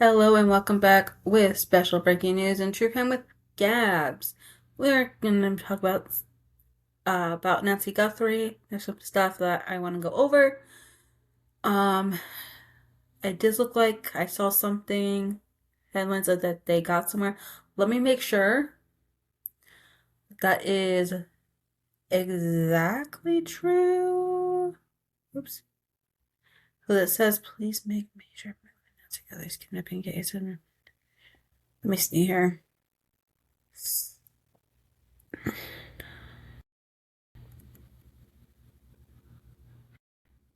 Hello and welcome back with special breaking news and true crime with Gabs. We're gonna talk about Nancy Guthrie. There's some stuff that I want to go over. Um, it does look like I saw something headlines that they got somewhere. Let me make sure that is exactly true. Oops. So it says please make major Nancy Guthrie's kidnapping case. And let me see here.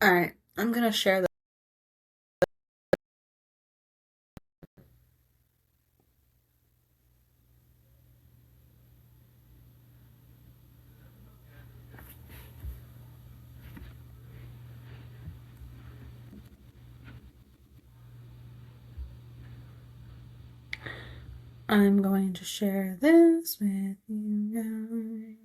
All right, I'm gonna share that. I'm going to share this with you guys.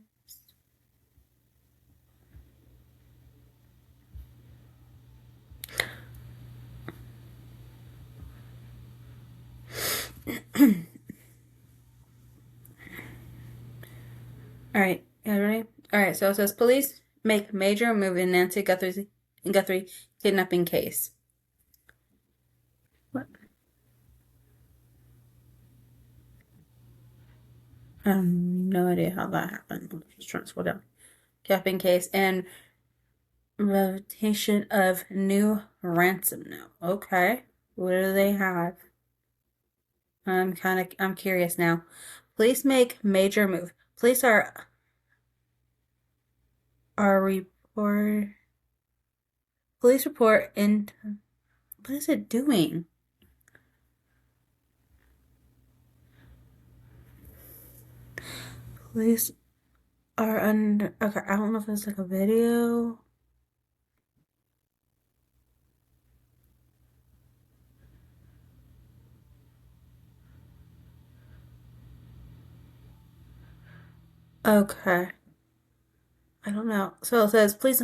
All right, you ready? All right, so it says police make major move in Nancy Guthrie kidnapping case. What? I have no idea how that happened. I'm just trying to scroll down. Kidnapping case and revocation of new ransom note. Okay, what do they have? I'm curious now. Police make major move. Police are report police report in what is it doing? Police are under okay, I don't know if it's like a video. Okay. I don't know. So it says police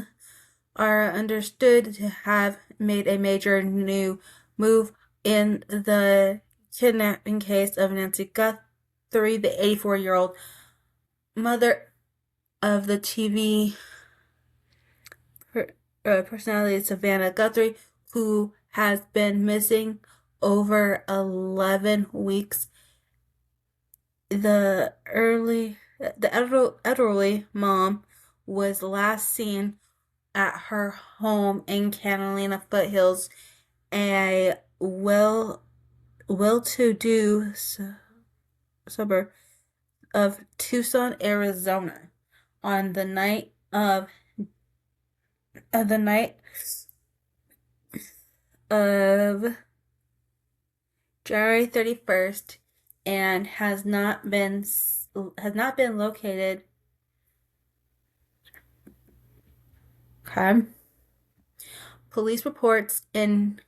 are understood to have made a major new move in the kidnapping case of Nancy Guthrie, the 84-year-old mother of the TV personality Savannah Guthrie, who has been missing over 11 weeks. The elderly mom was last seen at her home in Catalina Foothills, a well-to-do suburb of Tucson, Arizona, on the night of January 31st, and has not been located. Okay. Police reports in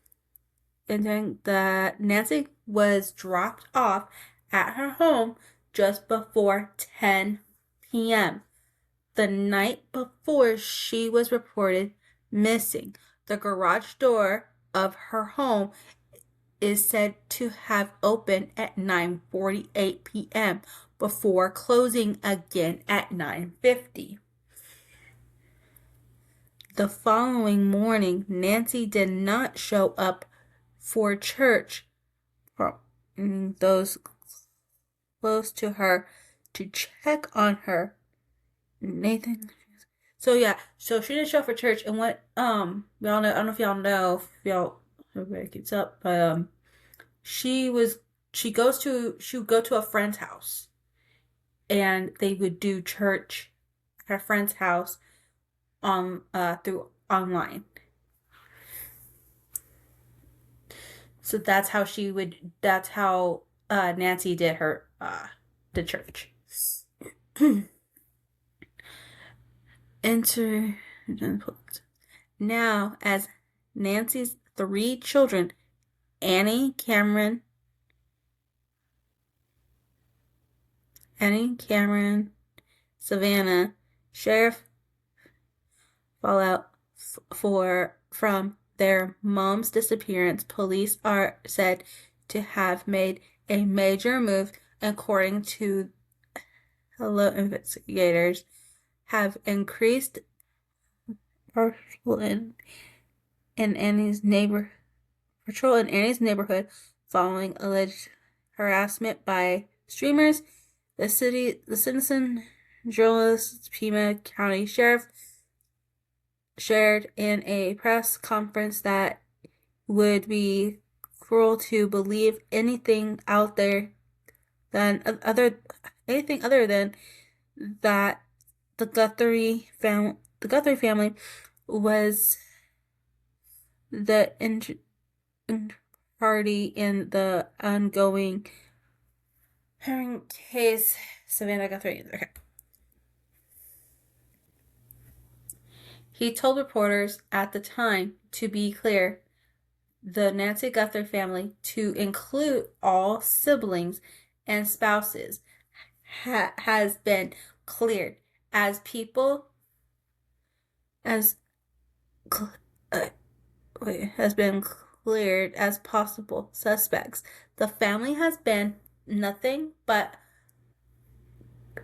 that Nancy was dropped off at her home just before 10 p.m. the night before she was reported missing. The garage door of her home is said to have opened at 9:48 p.m. before closing again at 9:50. The following morning, Nancy did not show up for church from those close to her to check on her. Nathan. So yeah, so she didn't show up for church, and what y'all know, I don't know if y'all know, if y'all everybody keeps up, but she was she would go to a friend's house, and they would do church at her friend's house on through online. So that's how Nancy did her the church. Enter now as Nancy's three children, Annie, Cameron, Savannah, Sheriff fallout for from their mom's disappearance. Police are said to have made a major move, according to hello investigators, have increased patrol in Annie's neighborhood following alleged harassment by streamers. The citizen journalist Pima County Sheriff shared in a press conference that would be cruel to believe anything other than that the Guthrie family was the party in the ongoing hearing case. Savannah Guthrie. Okay. He told reporters at the time, to be clear, the Nancy Guthrie family, to include all siblings and spouses, has been cleared as people as has been cleared as possible suspects. The family has been nothing but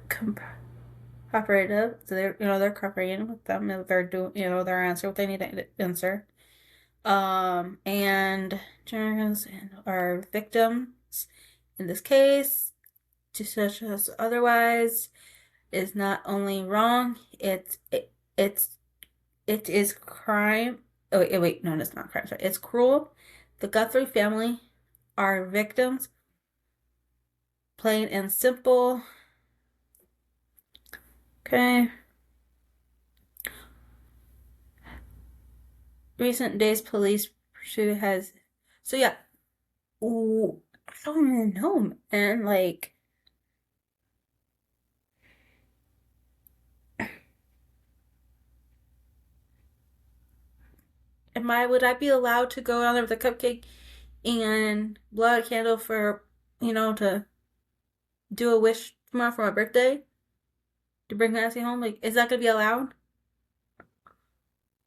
cooperative. So they're cooperating with them. They're doing, their answer what they need to answer. And journalists are victims in this case, to such as otherwise, is not only wrong, it is crime. Oh wait, no, it's not crime. Sorry, it's cruel. The Guthrie family are victims, plain and simple. Okay. Recent days police pursuit has. So yeah. Ooh, I don't even know, man. Like, would I be allowed to go down there with a cupcake and blow out a candle for, to do a wish tomorrow for my birthday? To bring Nancy home? Like, is that gonna be allowed?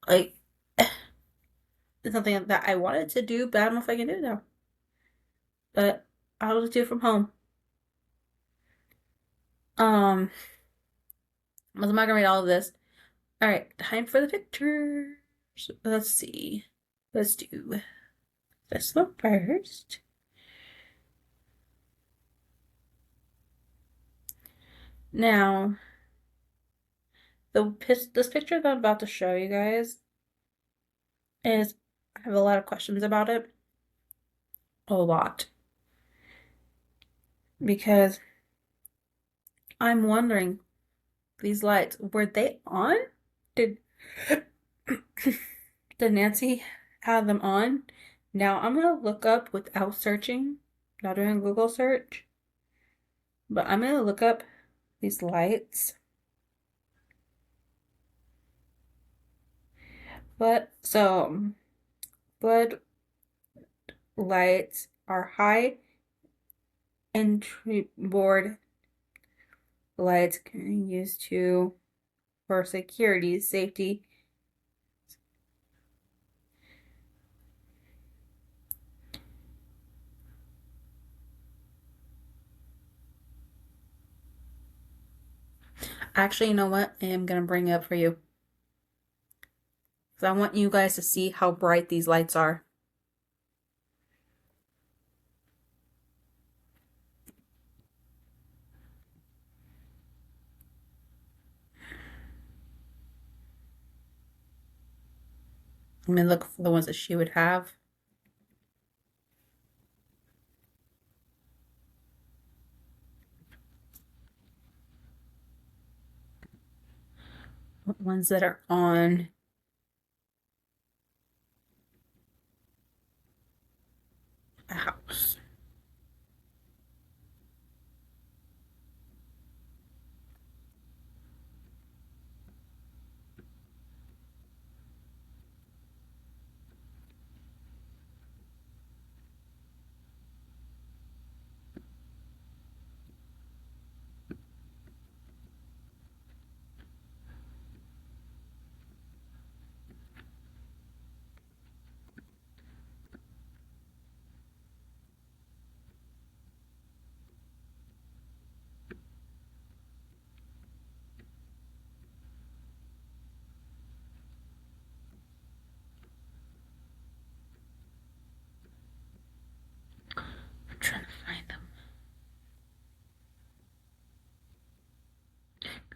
Like, it's something that I wanted to do, but I don't know if I can do it now. But I'll just do it from home. I'm not gonna read all of this. Alright, time for the pictures. Let's see. Let's do this one first. Now, this picture that I'm about to show you guys I have a lot of questions about it. A lot. Because I'm wondering, these lights, were they on? Did did Nancy have them on? Now I'm gonna look up without searching, not doing a Google search, but I'm gonna look up these lights. But so blood lights are high entry board lights can use for security, safety. Actually, you know what? I am gonna bring it up for you. Because I want you guys to see how bright these lights are. I'm gonna look for the ones that she would have. Ones that are on a house.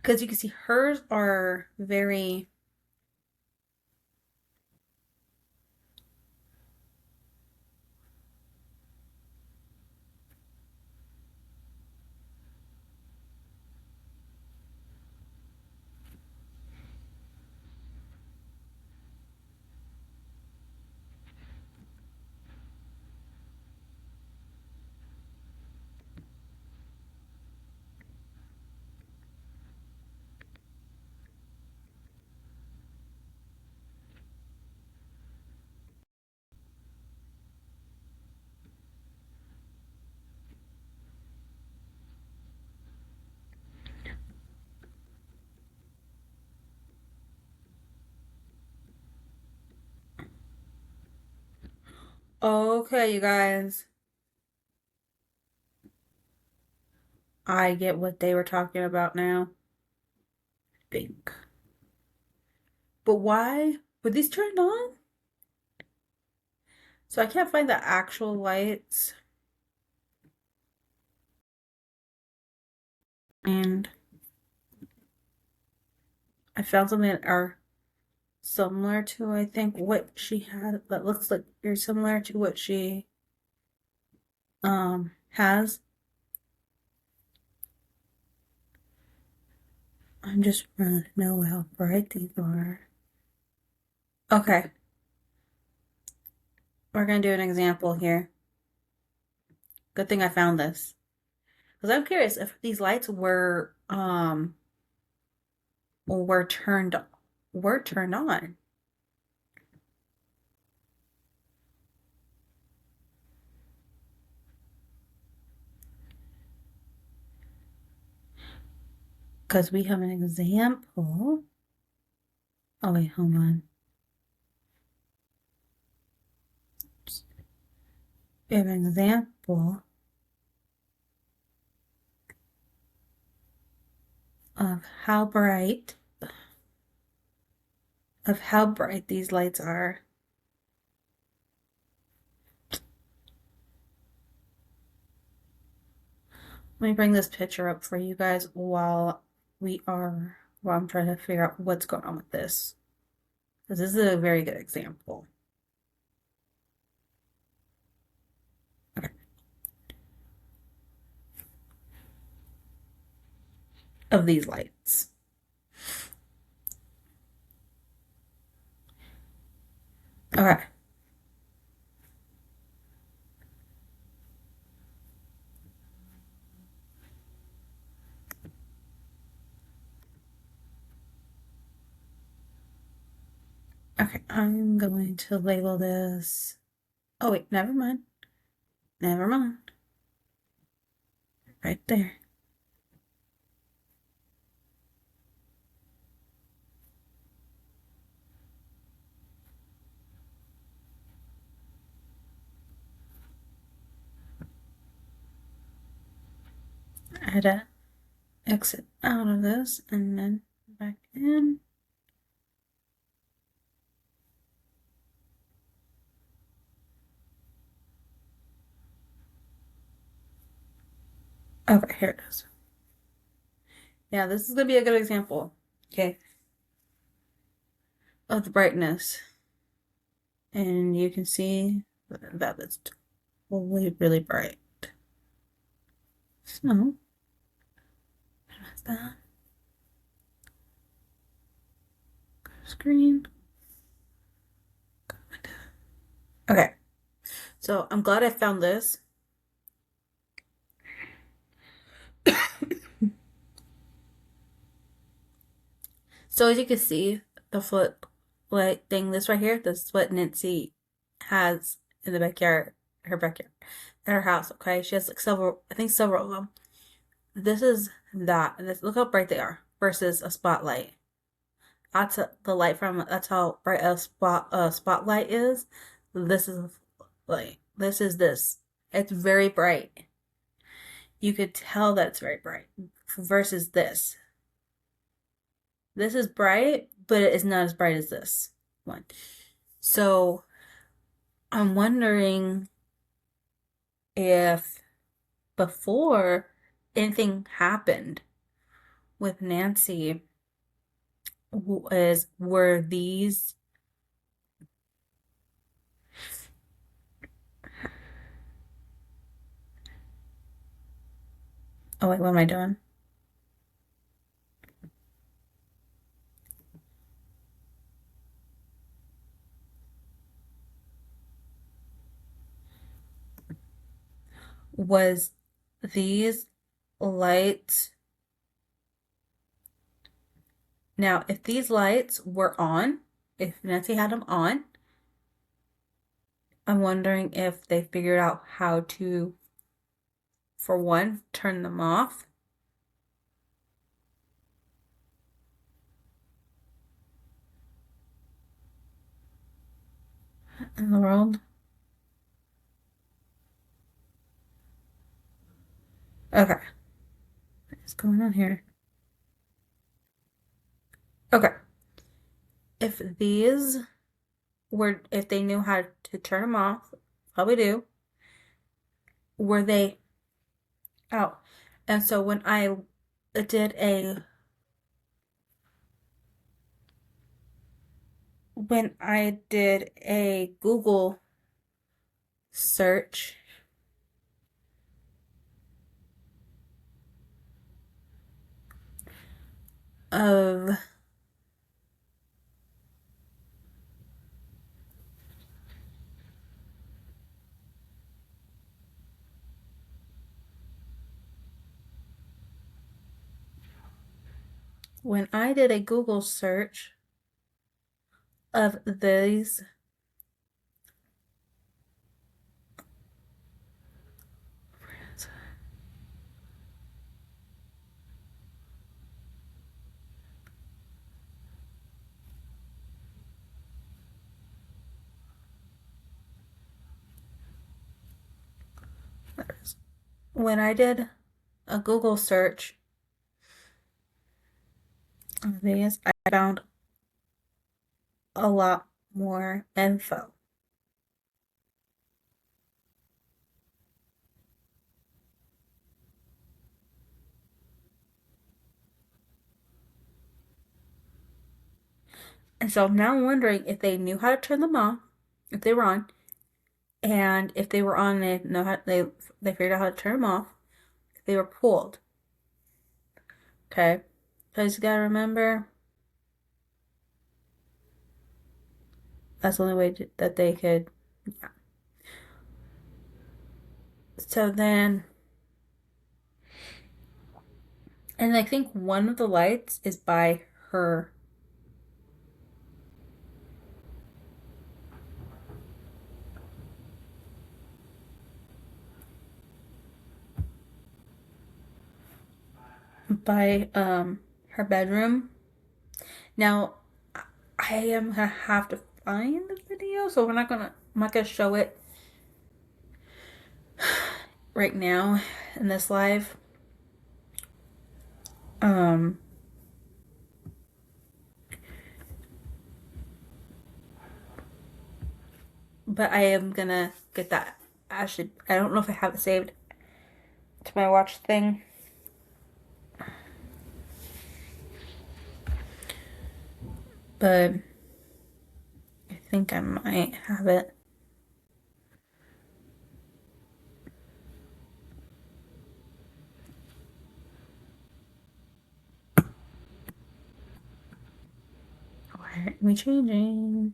because you can see hers are very. Okay, you guys. I get what they were talking about now. Think. But why were these turned on? So I can't find the actual lights. And I found something that are similar to, I think, what she had that looks like very similar to what she has. I'm just trying to know how bright these are. Okay, we're gonna do an example here. Good thing I found this. Because I'm curious if these lights were turned on. Because we have an example. Oh wait, hold on. We have an example of how bright these lights are. Let me bring this picture up for you guys while I'm trying to figure out what's going on with this. Because this is a very good example. Okay. Of these lights. Okay. Okay, I'm going to label this. Oh wait, never mind. Never mind. Right there. I had to exit out of this and then back in. Okay, here it is. Yeah, this is gonna be a good example. Okay. Of the brightness. And you can see that it's totally really bright. So, what's that? Screen. Okay. So I'm glad I found this. So as you can see, the footlight thing, this right here, this is what Nancy has in the backyard, her backyard, at her house. Okay, she has like several, I think several of them. This is that. Look how bright they are versus a spotlight. The light from. That's how bright a spotlight is. This is like this is this. It's very bright. You could tell that it's very bright versus this. This is bright, but it is not as bright as this one. So I'm wondering if before anything happened with Nancy is were these oh wait, what am I doing? Was these lights now if these lights were on, if Nancy had them on, I'm wondering if they figured out how to, for one, turn them off. In the world. Okay. What is going on here? Okay. If these were, if they knew how to turn them off, probably do, were they out? And so did a, when I did a Google search of when I did a Google search of these, when I did a Google search of these, I found a lot more info. And so now I'm wondering if they knew how to turn them off, if they were on, and if they were on, they figured out how to turn them off. If they were pulled, okay. Because you gotta remember that's the only way that they could. Yeah. So then, and I think one of the lights is by her. By her bedroom. Now I am gonna have to find the video, so I'm not gonna show it right now in this live. Um but I am gonna get that. I don't know if I have it saved to my watch thing. But I think I might have it. Why aren't we changing?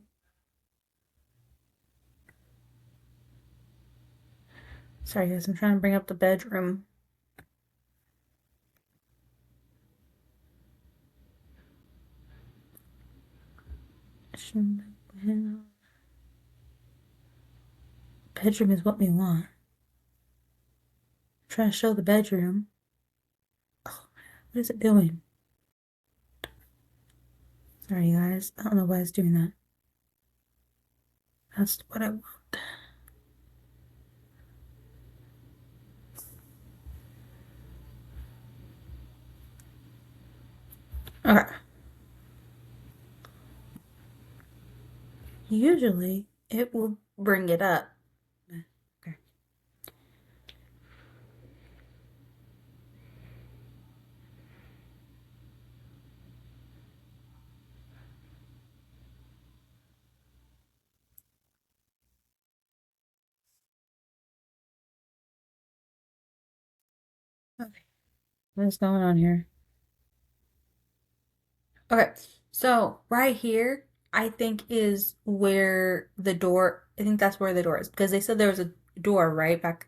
Sorry guys, I'm trying to bring up the bedroom. Bedroom is what we want. I'm trying to show the bedroom. Oh, what is it doing? Sorry guys, I don't know why it's doing that. That's what I want. Okay. Usually it will bring it up. Okay. Okay, what is going on here? Okay, so right here, I think is where the door. I think that's where the door is because they said there was a door right back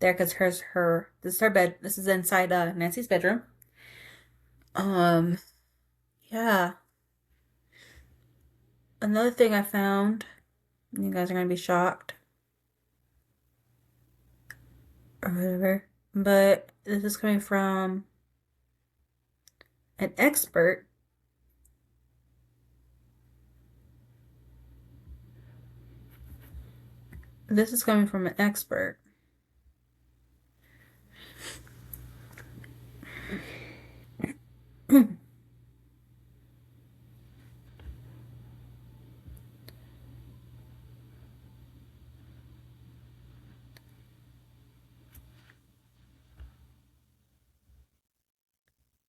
there because this is her bed. This is inside Nancy's bedroom. Um, yeah. Another thing I found, you guys are gonna be shocked or whatever, but this is coming from an expert. This is coming from an expert.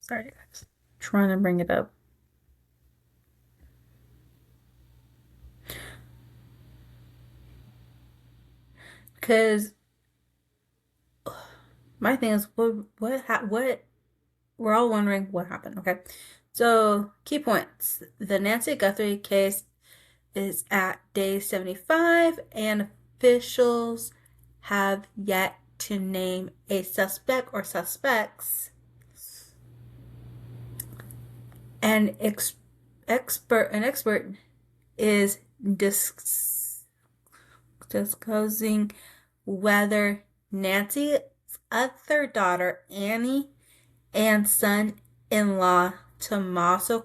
Sorry, guys. Trying to bring it up. Because my thing is, what, we're all wondering what happened, okay? So, key points. The Nancy Guthrie case is at day 75, and officials have yet to name a suspect or suspects. And an expert is discussing whether Nancy's other daughter, Annie, and son-in-law, Tommaso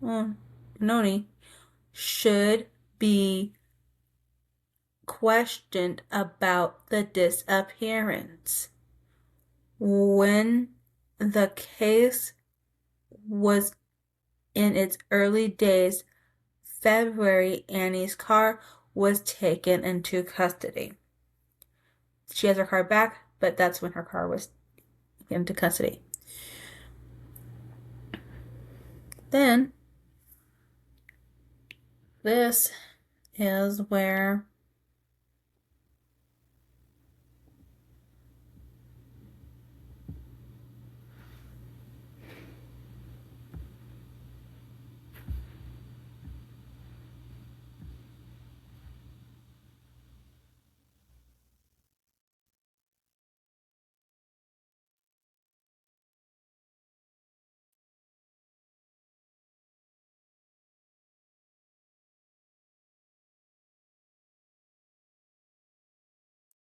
Canoni, should be questioned about the disappearance. When the case was in its early days, February, Annie's car was taken into custody. She has her car back, but that's when her car was taken into custody. Then,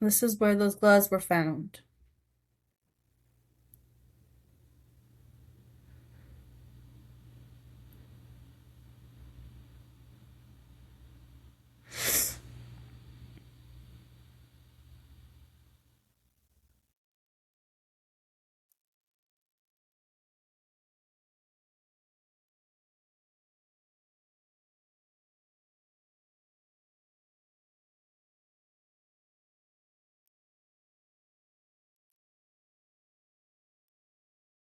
this is where those gloves were found.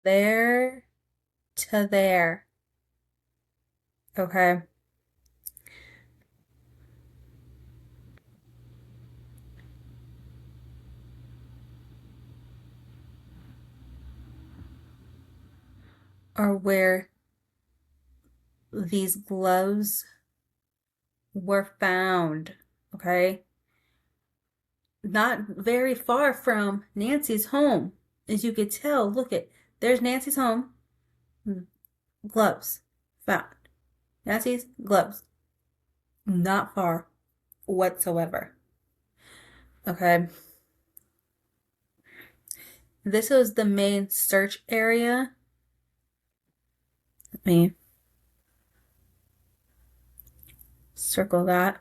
There to there. Okay. Are where these gloves were found. Okay. Not very far from Nancy's home. As you could tell, look at there's Nancy's home. Gloves found. Nancy's gloves. Not far whatsoever. Okay. This was the main search area. Let me circle that.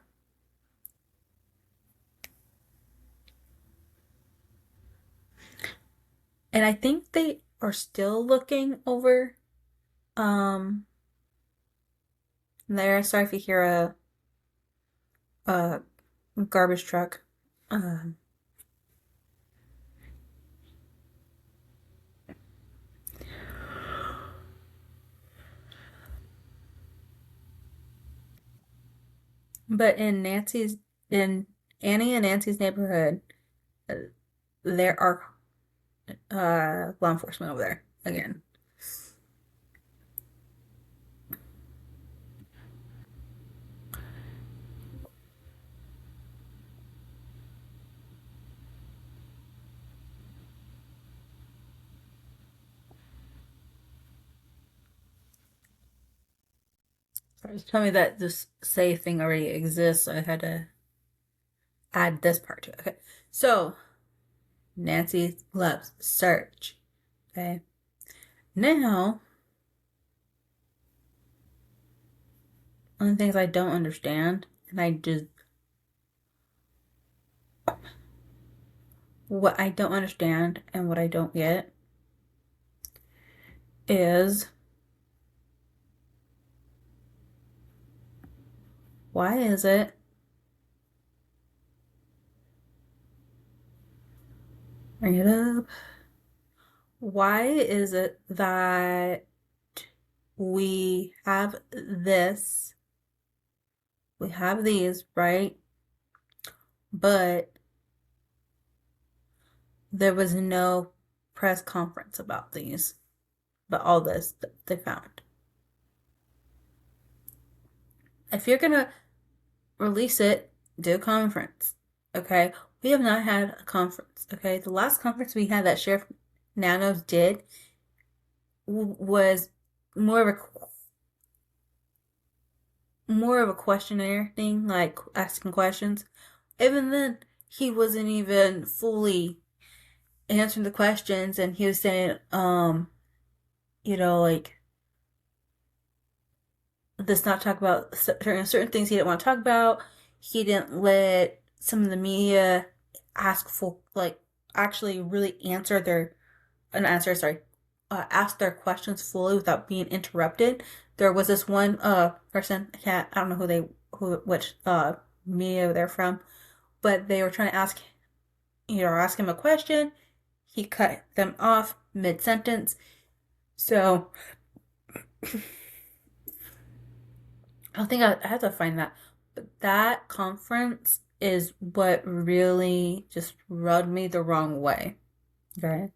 And I think they are still looking over there. Sorry if you hear a garbage truck. Um but in Annie and Nancy's neighborhood, uh, there are law enforcement over there again. Sorry, tell me that this save thing already exists, so I had to add this part to it. Okay, so Nancy loves search. Okay, now one of the things I don't understand, and I just what I don't understand and what I don't get is why is it bring it up? Why is it that we have this, we have these, right? But there was no press conference about these, but all this that they found. If you're gonna release it, do a conference. Okay? We have not had a conference. Okay? The last conference we had that Sheriff Nanos did was more of a questionnaire thing, like asking questions. Even then, he wasn't even fully answering the questions, and he was saying, like let's not talk about certain things he didn't want to talk about. He didn't let some of the media ask for like actually really answer their an answer. Sorry, ask their questions fully without being interrupted. There was this one person. I don't know which media they're from, but they were trying to ask him a question. He cut them off mid sentence. So I think I have to find that. But that conference is what really just rubbed me the wrong way. Okay.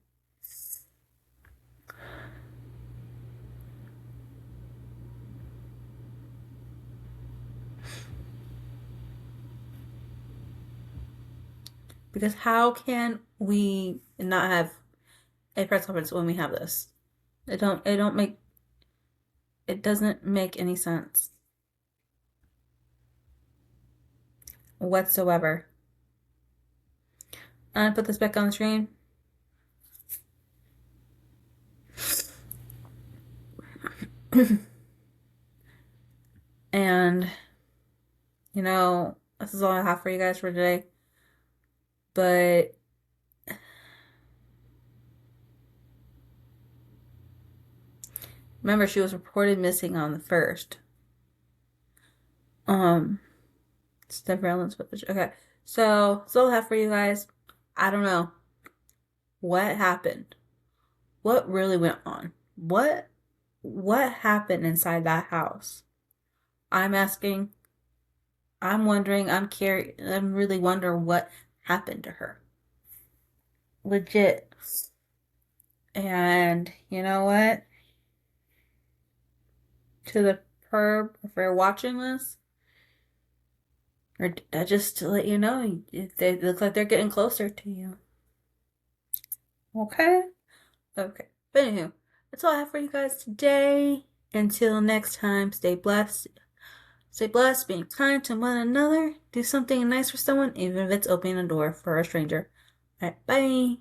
Because how can we not have a press conference when we have this? It doesn't make any sense whatsoever. I'm gonna put this back on the screen. And this is all I have for you guys for today. But remember, she was reported missing on the 1st. Surveillance footage. Okay, so that's all I have for you guys. I don't know what happened. What really went on? What happened inside that house? I'm asking. I'm wondering. I'm curious. I'm really wondering what happened to her. Legit. And you know what? To the perp, if you're watching this, or just to let you know, they look like they're getting closer to you. Okay? Okay. But anywho, that's all I have for you guys today. Until next time, stay blessed. Stay blessed, being kind to one another. Do something nice for someone, even if it's opening a door for a stranger. Alright, bye.